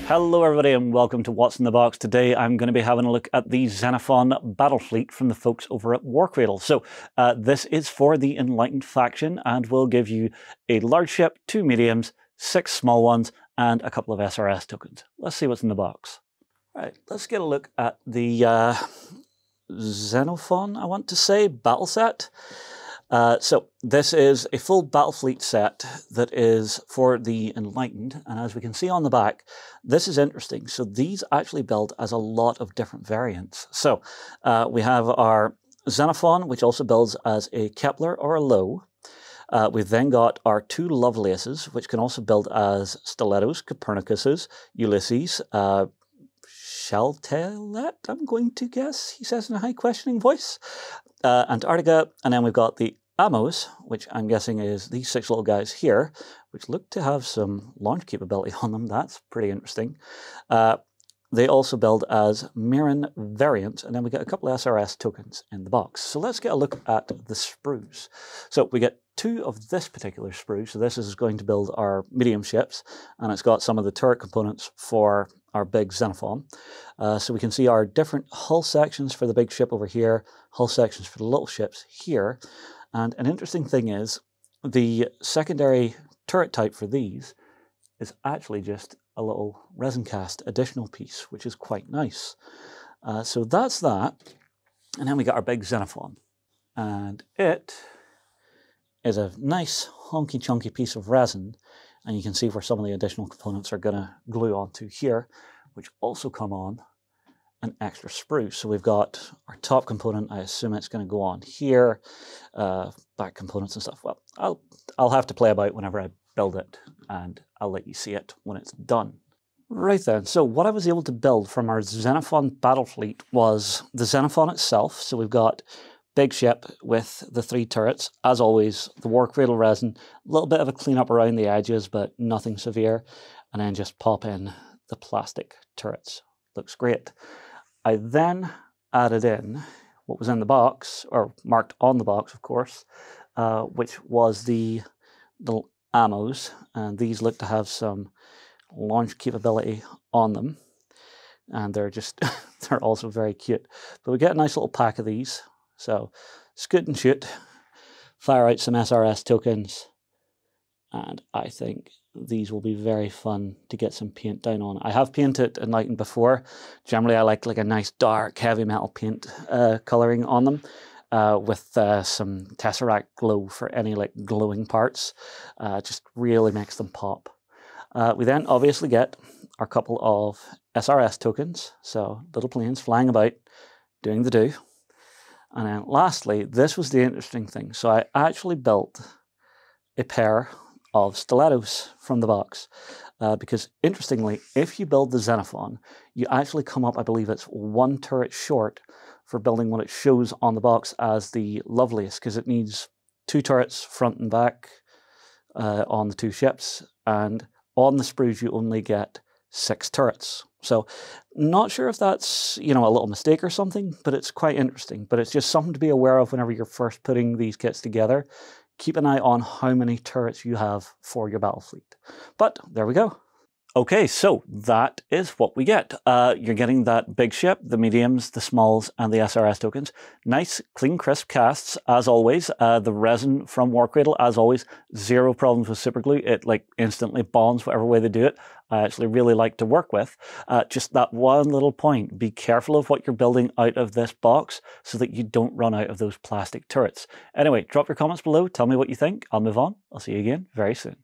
Hello everybody and welcome to What's in the Box. Today I'm going to be having a look at the Xenophon Battlefleet from the folks over at Warcradle. So this is for the Enlightened faction and will give you a large ship, 2 mediums, 6 small ones, and a couple of SRS tokens. Let's see what's in the box. Right, let's get a look at the Xenophon, I want to say, battle set. So this is a full Battlefleet set that is for the Enlightened, and as we can see on the back, this is interesting. So these actually build as a lot of different variants. So we have our Xenophon, which also builds as a Kepler or a Loew. We've then got our 2 Lovelaces, which can also build as Stilettos, Copernicuses, Ulysses, Chatelet, I'm going to guess, he says in a high questioning voice, Antarctica, and then we've got the Ammos, which I'm guessing is these 6 little guys here, which look to have some launch capability on them. That's pretty interesting. They also build as Merian variants, and then we get a couple of SRS tokens in the box. So let's get a look at the sprues. So we get 2 of this particular sprue. So this is going to build our medium ships, and it's got some of the turret components for our big Xenophon. So we can see our different hull sections for the big ship over here, hull sections for the little ships here. And an interesting thing is the secondary turret type for these is actually just a little resin cast additional piece, which is quite nice. So that's that. And then we got our big Xenophon. And it is a nice honky chunky piece of resin. And you can see where some of the additional components are going to glue onto here, which also come on an extra sprue. So we've got our top component. I assume it's going to go on here, back components and stuff. Well, I'll have to play about whenever I build it, and I'll let you see it when it's done. Right then, so what I was able to build from our Xenophon Battlefleet was the Xenophon itself. So we've got big ship with the 3 turrets. As always, the Warcradle resin, a little bit of a cleanup around the edges, but nothing severe. And then just pop in the plastic turrets. Looks great. I then added in what was in the box, or marked on the box, of course, which was the little ammos, and these look to have some launch capability on them, and they're just they're also very cute. But we get a nice little pack of these, so scoot and shoot, fire out some SRS tokens, and I think these will be very fun to get some paint down on. I have painted Enlightened before. Generally I like a nice dark heavy metal paint colouring on them, with some Tesseract glow for any glowing parts. Just really makes them pop. We then obviously get our couple of SRS tokens, so little planes flying about, doing the do. And then lastly, this was the interesting thing. So I actually built a pair of Stilettos from the box. Because interestingly, if you build the Xenophon, you actually come up, I believe it's 1 turret short for building what it shows on the box as the Lovelace, because it needs 2 turrets front and back on the 2 ships, and on the sprues you only get 6 turrets. So not sure if that's, a little mistake or something, but it's quite interesting. But it's just something to be aware of whenever you're first putting these kits together. Keep an eye on how many turrets you have for your battle fleet. But there we go. Okay, so that is what we get. You're getting that big ship, the mediums, the smalls, and the SRS tokens. Nice, clean, crisp casts, as always. The resin from Warcradle, as always, 0 problems with superglue. It instantly bonds whatever way they do it. I actually really like to work with. Just that one little point. Be careful of what you're building out of this box so that you don't run out of those plastic turrets. Anyway, drop your comments below. Tell me what you think. I'll move on. I'll see you again very soon.